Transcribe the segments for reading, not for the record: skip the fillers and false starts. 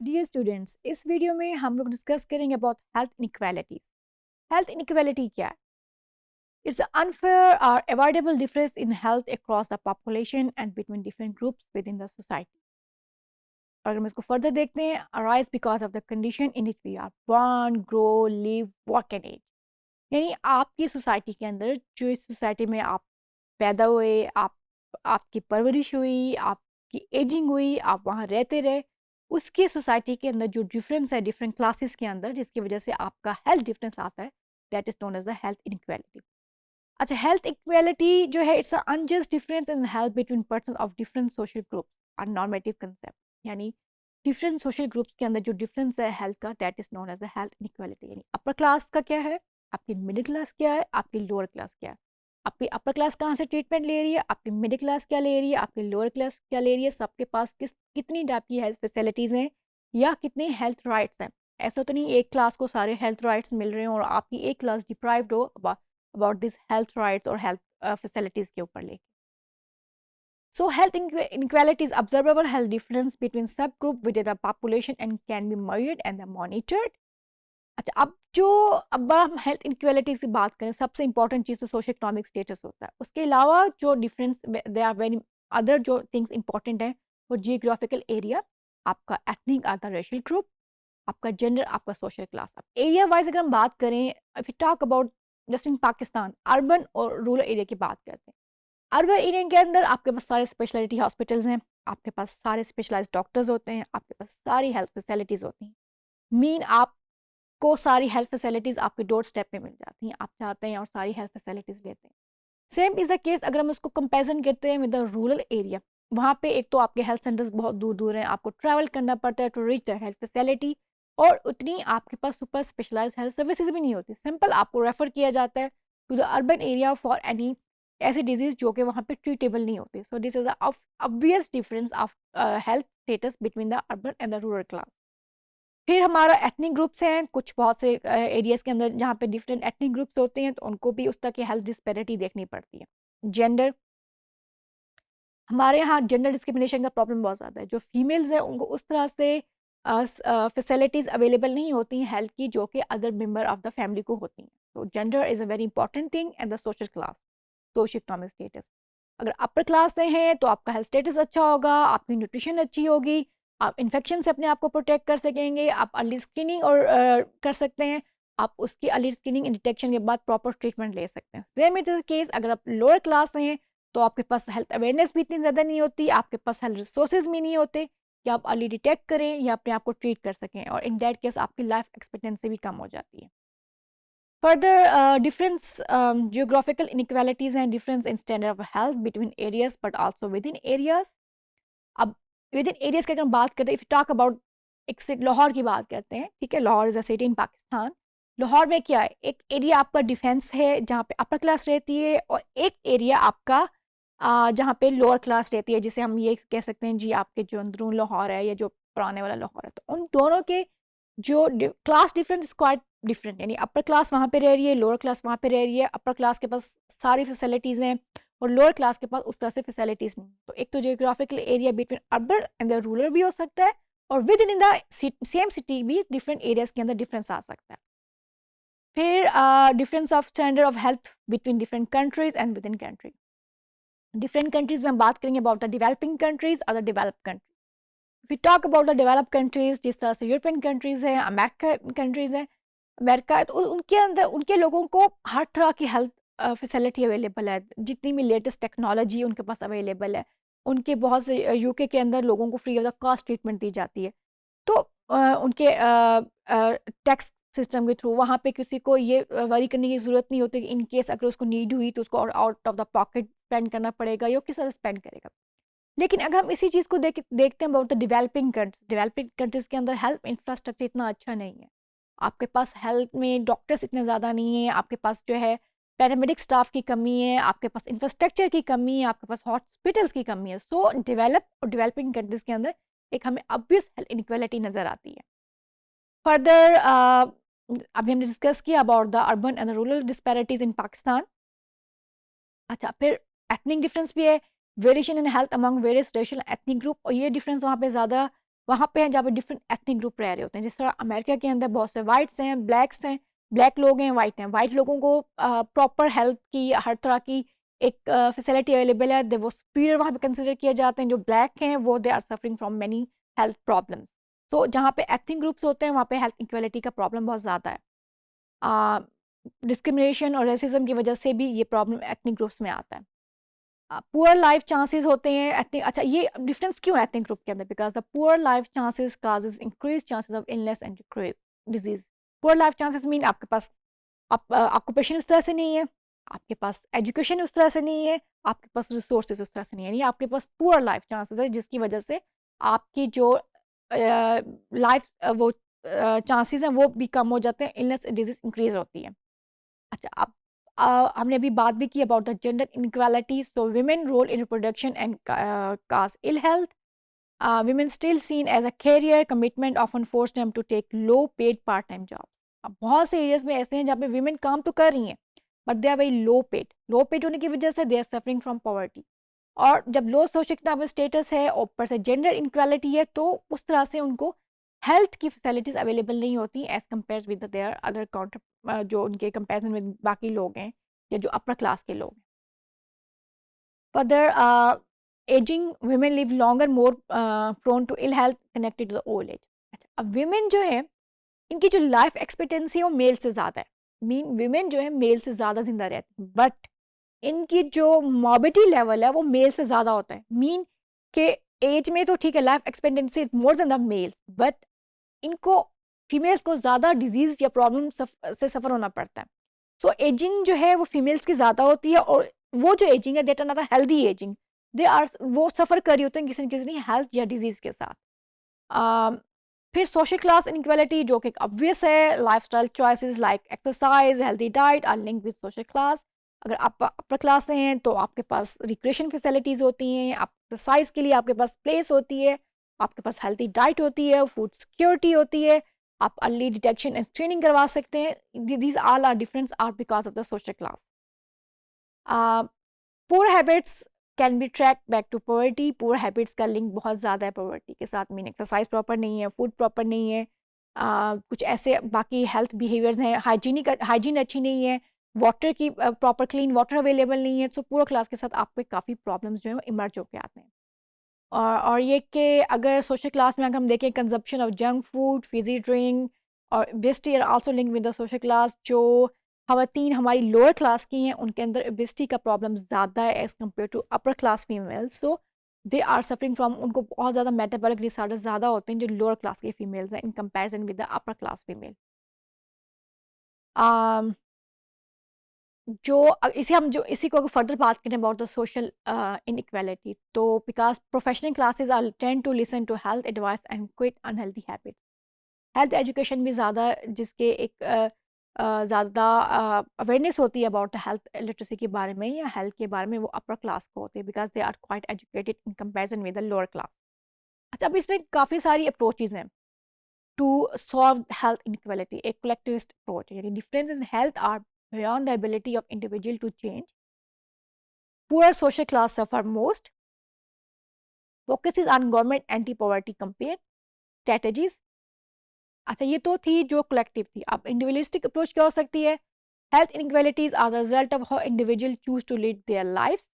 Dear students, इस video में हम लोग डिस्कस करेंगे about health inequalities. Health inequality क्या है? इट्स अनफेयर और avoidable difference in health across the population and between different groups with in the society. अगर हम इसको फर्दर देखते हैं, arise because of the condition in which we are born, grow, live, work and age. यानी आपकी society के अंदर, जो इस सोसाइटी में आप पैदा हुए, आपकी परवरिश हुई, आपकी एजिंग हुई, आप वहाँ रहते रहे, उसकी सोसाइटी के अंदर जो डिफरेंस है डिफरेंट क्लासेस के अंदर, जिसकी वजह से आपका हेल्थ डिफरेंस आता है, that is known as the health inequality. अच्छा, हेल्थ इक्वालिटी जो है, it's unjust difference in health between person of different social groups और नॉर्मेटिव कंसेप्ट। यानी डिफरेंट सोशल ग्रुप्स के अंदर जो डिफरेंस है हेल्थ का, that is known as the health inequality. यानी अपर क्लास का क्या है, आपकी मिडिल क्लास क्या है, आपकी लोअर क्लास क्या है, आपकी अपर क्लास कहाँ से ट्रीटमेंट ले रही है, आपकी मिडिल क्लास क्या ले रही है, आपकी लोअर क्लास क्या ले रही है, सबके पास कितनी टाइप की हेल्थ फैसिलिटीज़ हैं या कितने हेल्थ राइट्स हैं। ऐसा तो नहीं एक क्लास को सारे हेल्थ राइट्स मिल रहे हैं और आपकी एक क्लास डिप्राइव्ड हो अबाउट दिस हेल्थ राइट्स और हेल्थ फैसिलिटीज़ के ऊपर लेके। So health inequality is observable health difference between subgroup within the population and can be measured and monitored. अच्छा, अब हम हेल्थ इनक्वालिटी की बात करें, सबसे इंपॉर्टेंट चीज़ तो सोशो इकोनॉमिक स्टेटस होता है। उसके अलावा जो difference, they are very other जो थिंग्स इंपॉर्टेंट हैं, वो जियोग्राफिकल एरिया, आपका एथनिक अदर रेशियल ग्रुप, आपका जेंडर, आपका सोशल क्लास। अब एरिया वाइज अगर हम बात करें, if you talk about just in Pakistan, urban और रूरल एरिया की बात करते हैं। अर्बन एरिया के अंदर आपके पास सारे स्पेशलिटी हॉस्पिटल्स हैं, आपके पास सारे स्पेशलाइज्ड डॉक्टर्स होते हैं, आपके पास सारी हेल्थ फैसिलिटीज़ होती हैं। मीन आपको सारी हेल्थ फैसिलिटीज़ आपके डोर स्टेप पे मिल जाती हैं, आप चाहते हैं और सारी हेल्थ फैसिलिटीज़ लेते हैं। सेम इज़ द केस अगर हम उसको कंपेरिजन करते हैं विद द रूरल एरिया। वहाँ पे एक तो आपके हेल्थ सेंटर्स बहुत दूर दूर हैं, आपको ट्रैवल करना पड़ता है to reach the health facility, और उतनी आपके पास सुपर स्पेशलाइज हेल्थ सर्विसेज भी नहीं होती। सिंपल आपको रेफर किया जाता है to the urban area for any ऐसी डिजीज जो कि वहाँ पे ट्रीटेबल नहीं होती। So this is the obvious difference of health status between the urban and the rural class. फिर हमारा एथनिक ग्रुप्स हैं, कुछ बहुत से एरियाज के अंदर जहाँ पे डिफरेंट एथनिक ग्रुप्स होते हैं, तो उनको भी उस तरह की हेल्थ डिस्पैरिटी देखनी पड़ती है। जेंडर, हमारे यहाँ जेंडर डिस्क्रिमिनेशन का प्रॉब्लम बहुत ज़्यादा है। जो फीमेल्स हैं उनको उस तरह से फैसिलिटीज़ अवेलेबल नहीं होती हैं हेल्थ की, जो कि other member of the family को होती हैं। तो gender is a very important thing and the social class, socio economic status. अगर अपर क्लास से हैं तो आपका हेल्थ स्टेटस अच्छा होगा, आपकी न्यूट्रिशन अच्छी होगी, आप इन्फेक्शन से अपने आप को प्रोटेक्ट कर सकेंगे, आप अर्ली स्क्रीनिंग और कर सकते हैं, आप उसकी अर्ली स्क्रीनिंग डिटेक्शन के बाद प्रॉपर ट्रीटमेंट ले सकते हैं। सेम इज द केस अगर आप लोअर क्लास से हैं, तो आपके पास हेल्थ अवेयरनेस भी इतनी ज़्यादा नहीं होती, आपके पास हेल्थ रिसोर्सेज भी नहीं होते कि आप अर्ली डिटेक्ट करें या अपने आप को ट्रीट कर सकें, और इन दैट केस आपकी लाइफ एक्सपेक्टेंसी भी कम हो जाती है। Further, difference geographical inequalities and difference in standard of health between areas but also within areas. अब विद इन एरियाज की अगर हम बात करें, इफ टॉक अबाउट, एक से लाहौर की बात करते हैं, ठीक है, Lahore is a city in Pakistan. Lahore में क्या है, एक एरिया आपका डिफेंस है जहाँ पे अपर क्लास रहती है, और एक एरिया आपका जहाँ पे लोअर क्लास रहती है, जिसे हम ये कह सकते हैं जी आपके जो अंदरून लाहौर है या जो पुराने वाला लाहौर है। तो उन दोनों के जो क्लास डिफरेंस क्वाइट डिफरेंट। यानी अपर क्लास वहाँ पे रह रही है, लोअर क्लास वहाँ पे रह रही है, अपर क्लास के पास सारी फैसिलिटीज़ हैं और लोअर क्लास के पास उस तरह से फैसिलिटीज़ नहीं। तो एक तो geographical area between urban and the rural भी हो सकता है, और with in the same city भी डिफरेंट एरियाज के अंदर डिफरेंस आ सकता है। फिर difference of standard of health between different countries and within country. Different countries में हम बात करेंगे अबाउट द डेवलपिंग कंट्रीज और the developed countries. We talk about the developed countries, जिस तरह से यूरोपियन कंट्रीज हैं, अमेरिकन कंट्रीज हैं, अमेरिका है, तो उनके अंदर उनके लोगों को हर तरह की हेल्थ फैसिलिटी अवेलेबल है, जितनी भी लेटेस्ट टेक्नोलॉजी उनके पास अवेलेबल है। उनके बहुत से यूके के अंदर लोगों को free of the cost treatment दी जाती है। तो उनके टैक्स सिस्टम के थ्रू वहाँ पे किसी को ये वरी करने की ज़रूरत नहीं होती कि इन केस अगर उसको नीड हुई तो उसको out of the pocket spend करना पड़ेगा या किस तरह स्पेंड करेगा। लेकिन अगर हम इसी चीज़ को देखते हैं अबाउट द डेवलपिंग कंट्रीज़ के अंदर हेल्थ इंफ्रास्ट्रक्चर इतना अच्छा नहीं है। आपके पास हेल्थ में डॉक्टर्स इतने ज़्यादा नहीं हैं, आपके पास जो है पैरामेडिक स्टाफ की कमी है, आपके पास इंफ्रास्ट्रक्चर की कमी है, आपके पास हॉस्पिटल्स की कमी है। सो डेवलप और डेवलपिंग कंट्रीज़ के अंदर एक हमें ऑब्वियस हेल्थ इनक्वालिटी नज़र आती है। फर्दर अभी हमने डिस्कस किया about the urban and rural disparities in Pakistan. अच्छा, फिर एथनिक डिफरेंस भी है, variation in health among various racial ethnic group, और ये डिफरेंस वहाँ पे ज़्यादा वहाँ पे हैं जहाँ पे डिफरेंट एथनिक ग्रुप रह रहे होते हैं। जिस तरह अमेरिका के अंदर बहुत से वाइट्स हैं, ब्लैक्स हैं, ब्लैक लोग हैं, वाइट हैं। वाइट लोगों को प्रॉपर हेल्थ की हर तरह की एक फैसिलिटी अवेलेबल है, वो सुपीरियर वहाँ पे कंसिडर किए जाते हैं। जो ब्लैक हैं वो they are suffering from many health problems. तो जहाँ पे एथनिक ग्रुप्स होते हैं वहाँ पे हेल्थ इक्वलिटी का प्रॉब्लम बहुत ज़्यादा है। डिस्क्रिमिनेशन और रेसिज्म की वजह से भी ये प्रॉब्लम एथनिक ग्रुप्स में आता है। पुअर लाइफ चांसेस होते हैं एथनिक, अच्छा ये डिफरेंस क्यों है एथनिक ग्रुप के अंदर? Because the poor life chances causes increase chances of illness and disease. Poor life chances mean आपके पास ऑक्यूपेशन उस तरह से नहीं है, आपके पास एजुकेशन उस तरह से नहीं है, आपके पास रिसोर्सेज उस तरह से नहीं है, यानी आपके पास पुअर लाइफ चांसेस है, जिसकी वजह से आपकी जो लाइफ वो चांसेस हैं वो भी कम हो जाते हैं, इलनेस डिजीज इंक्रीज होती है। अच्छा, अब हमने अभी बात भी की about the gender inequality. So women role in reproduction and cause ill health. Women still seen as a career commitment often force them to take low paid part time jobs। अब बहुत से एरियाज में ऐसे हैं जहाँ पे women काम तो कर रही हैं but they are very low paid होने की वजह से they are suffering from poverty. और जब लो सोशो इकोनॉमिक स्टेटस है और ऊपर से जेंडर इनक्वालिटी है तो उस तरह से उनको हेल्थ की फैसिलिटीज अवेलेबल नहीं होती as compare with their other counter, जो उनके कंपेरिजन में बाकी लोग हैं या जो अपर क्लास के लोग हैं। Further ageing women live longer, more prone to ill health connected to the old age। अच्छा, अब women जो है इनकी जो लाइफ एक्सपेक्टेंसी है वो मेल से ज़्यादा है। मीन women जो है मेल से ज़्यादा जिंदा रहती है, बट इनकी जो मोबिलिटी लेवल है वो मेल से ज़्यादा होता है। मीन के एज में तो ठीक है, life expectancy is more than the mails, but इनको फीमेल्स को ज़्यादा डिजीज़ या प्रॉब्लम से सफ़र होना पड़ता है। सो एजिंग जो है वो फीमेल्स की ज़्यादा होती है, और वो जो एजिंग है that are not a healthy ageing, they are वो सफ़र कर रही होते हैं किसी न किसी हेल्थ या डिजीज़ के साथ। अम, फिर सोशल क्लास इनक्वालिटी जो कि ऑब्वियस है, lifestyle choices like exercise healthy diet are link with social class. अगर आप अपर क्लास से हैं तो आपके पास रिक्रिएशन फैसिलिटीज़ होती हैं, आप एक्सरसाइज के लिए आपके पास प्लेस होती है, आपके पास हेल्दी डाइट होती है, फूड सिक्योरिटी होती है, आप अर्ली डिटेक्शन एंड स्क्रीनिंग करवा सकते हैं। These all are difference are because of the social class. Poor habits can be track back to poverty. Poor habits का लिंक बहुत ज़्यादा है पॉवर्टी के साथ। मीन एक्सरसाइज प्रॉपर नहीं है, फूड प्रॉपर नहीं है, कुछ ऐसे बाकी हेल्थ बिहेवियर्स हैं, हाइजीन अच्छी नहीं है, वाटर की प्रॉपर क्लीन वाटर अवेलेबल नहीं है। सो पुअर क्लास के साथ आपको काफ़ी प्रॉब्लम्स जो है वो इमर्ज होके आते हैं। और ये कि अगर सोशल क्लास में अगर हम देखें consumption of junk food, fizzy drink और obesity are also link with the social class. जो खवातीन हमारी लोअर क्लास की हैं उनके अंदर ओबेसिटी का प्रॉब्लम ज़्यादा है as compare to upper class females. So they are suffering from, उनको बहुत ज़्यादा मेटाबॉलिक डिसऑर्डर ज़्यादा होते हैं जो लोअर क्लास के फीमेल्स हैं in comparison with the upper class female. इसी को अगर फर्दर बात करें अबाउट द सोशल इनइक्वालिटी, तो because professional classes are tend to listen to health advice and quit unhealthy habits. Health education भी ज़्यादा जिसके एक ज़्यादा अवेयरनेस होती है अबाउट हेल्थ लिटरेसी के बारे में या हेल्थ के बारे में, वो अपर क्लास को होती है because they are quite educated in comparison with the lower class. अच्छा, अब इसमें काफ़ी सारी अप्रोचेज हैं टू सॉल्व हेल्थ इनइक्वालिटी। एक कलेक्टिविस्ट अप्रोच है, यानी difference in health are beyond the ability of individual to change. Poor social class suffer most. Focuses on government anti-poverty campaign strategies। अच्छा, ये तो थी जो कलेक्टिव थी। अब इंडिविजुअलिस्टिक अप्रोच क्या हो सकती है? Health inequalities are the result of how individual choose to lead their lifes,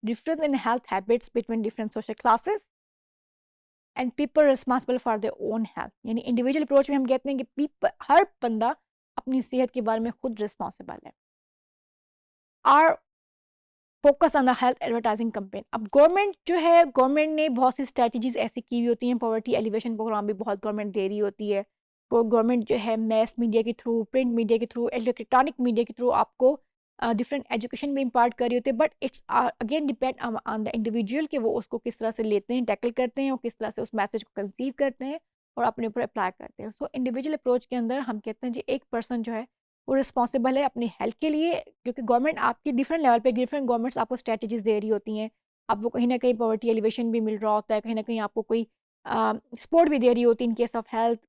difference in health habits between different social classes and people responsible for their own health. यानी individual approach में हम कहते हैं कि हर बंदा अपनी सेहत के बारे में खुद रिस्पॉन्सिबल है। Are focus on the health advertising campaign. अब गवर्नमेंट जो है, गवर्नमेंट ने बहुत सी स्ट्रेटजीज ऐसी की हुई होती हैं, पॉवर्टी एलिवेशन प्रोग्राम भी बहुत गवर्नमेंट दे रही होती है। वो गवर्नमेंट जो है मैस मीडिया के थ्रू, प्रिंट मीडिया के थ्रू, इलेक्ट्रॉनिक मीडिया के थ्रू आपको डिफरेंट एजुकेशन भी इम्पार्ट कर रही होती है, but it's again depend on the individual कि वो उसको किस तरह से लेते हैं, टैकल करते हैं और किस तरह से उस मैसेज को कंसीव करते हैं और अपने ऊपर अप्लाई करते हैं। सो इंडिविजुअल अप्रोच के अंदर हम कहते हैं जी एक पर्सन जो है वो रिस्पॉन्सिबल है अपनी हेल्थ के लिए, क्योंकि गवर्नमेंट आपकी डिफरेंट लेवल पे डिफरेंट गवर्नमेंट्स आपको स्ट्रेटजीज दे रही होती हैं। आपको कहीं ना कहीं पॉवर्टी एलिवेशन भी मिल रहा होता है, कहीं ना कहीं आपको कोई सपोर्ट भी दे रही होती है इन केस ऑफ हेल्थ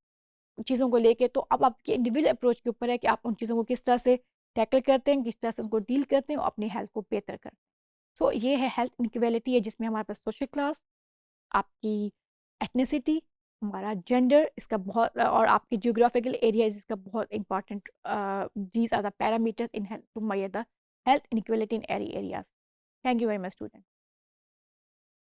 चीज़ों को लेके। तो अब आपके इंडिविजुअल अप्रोच के ऊपर है कि आप उन चीज़ों को किस तरह से टैकल करते हैं, किस तरह से उनको डील करते हैं और अपनी हेल्थ को बेहतर करते हैं। सो ये है हेल्थ इनक्वालिटी है, जिसमें हमारे पास सोशल क्लास, आपकी एथनिसिटी, हमारा जेंडर इसका बहुत और आपके जियोग्राफिकल एरियाज इसका बहुत important, these are the parameters in health to measure the health inequality in areas. Thank you very much, students.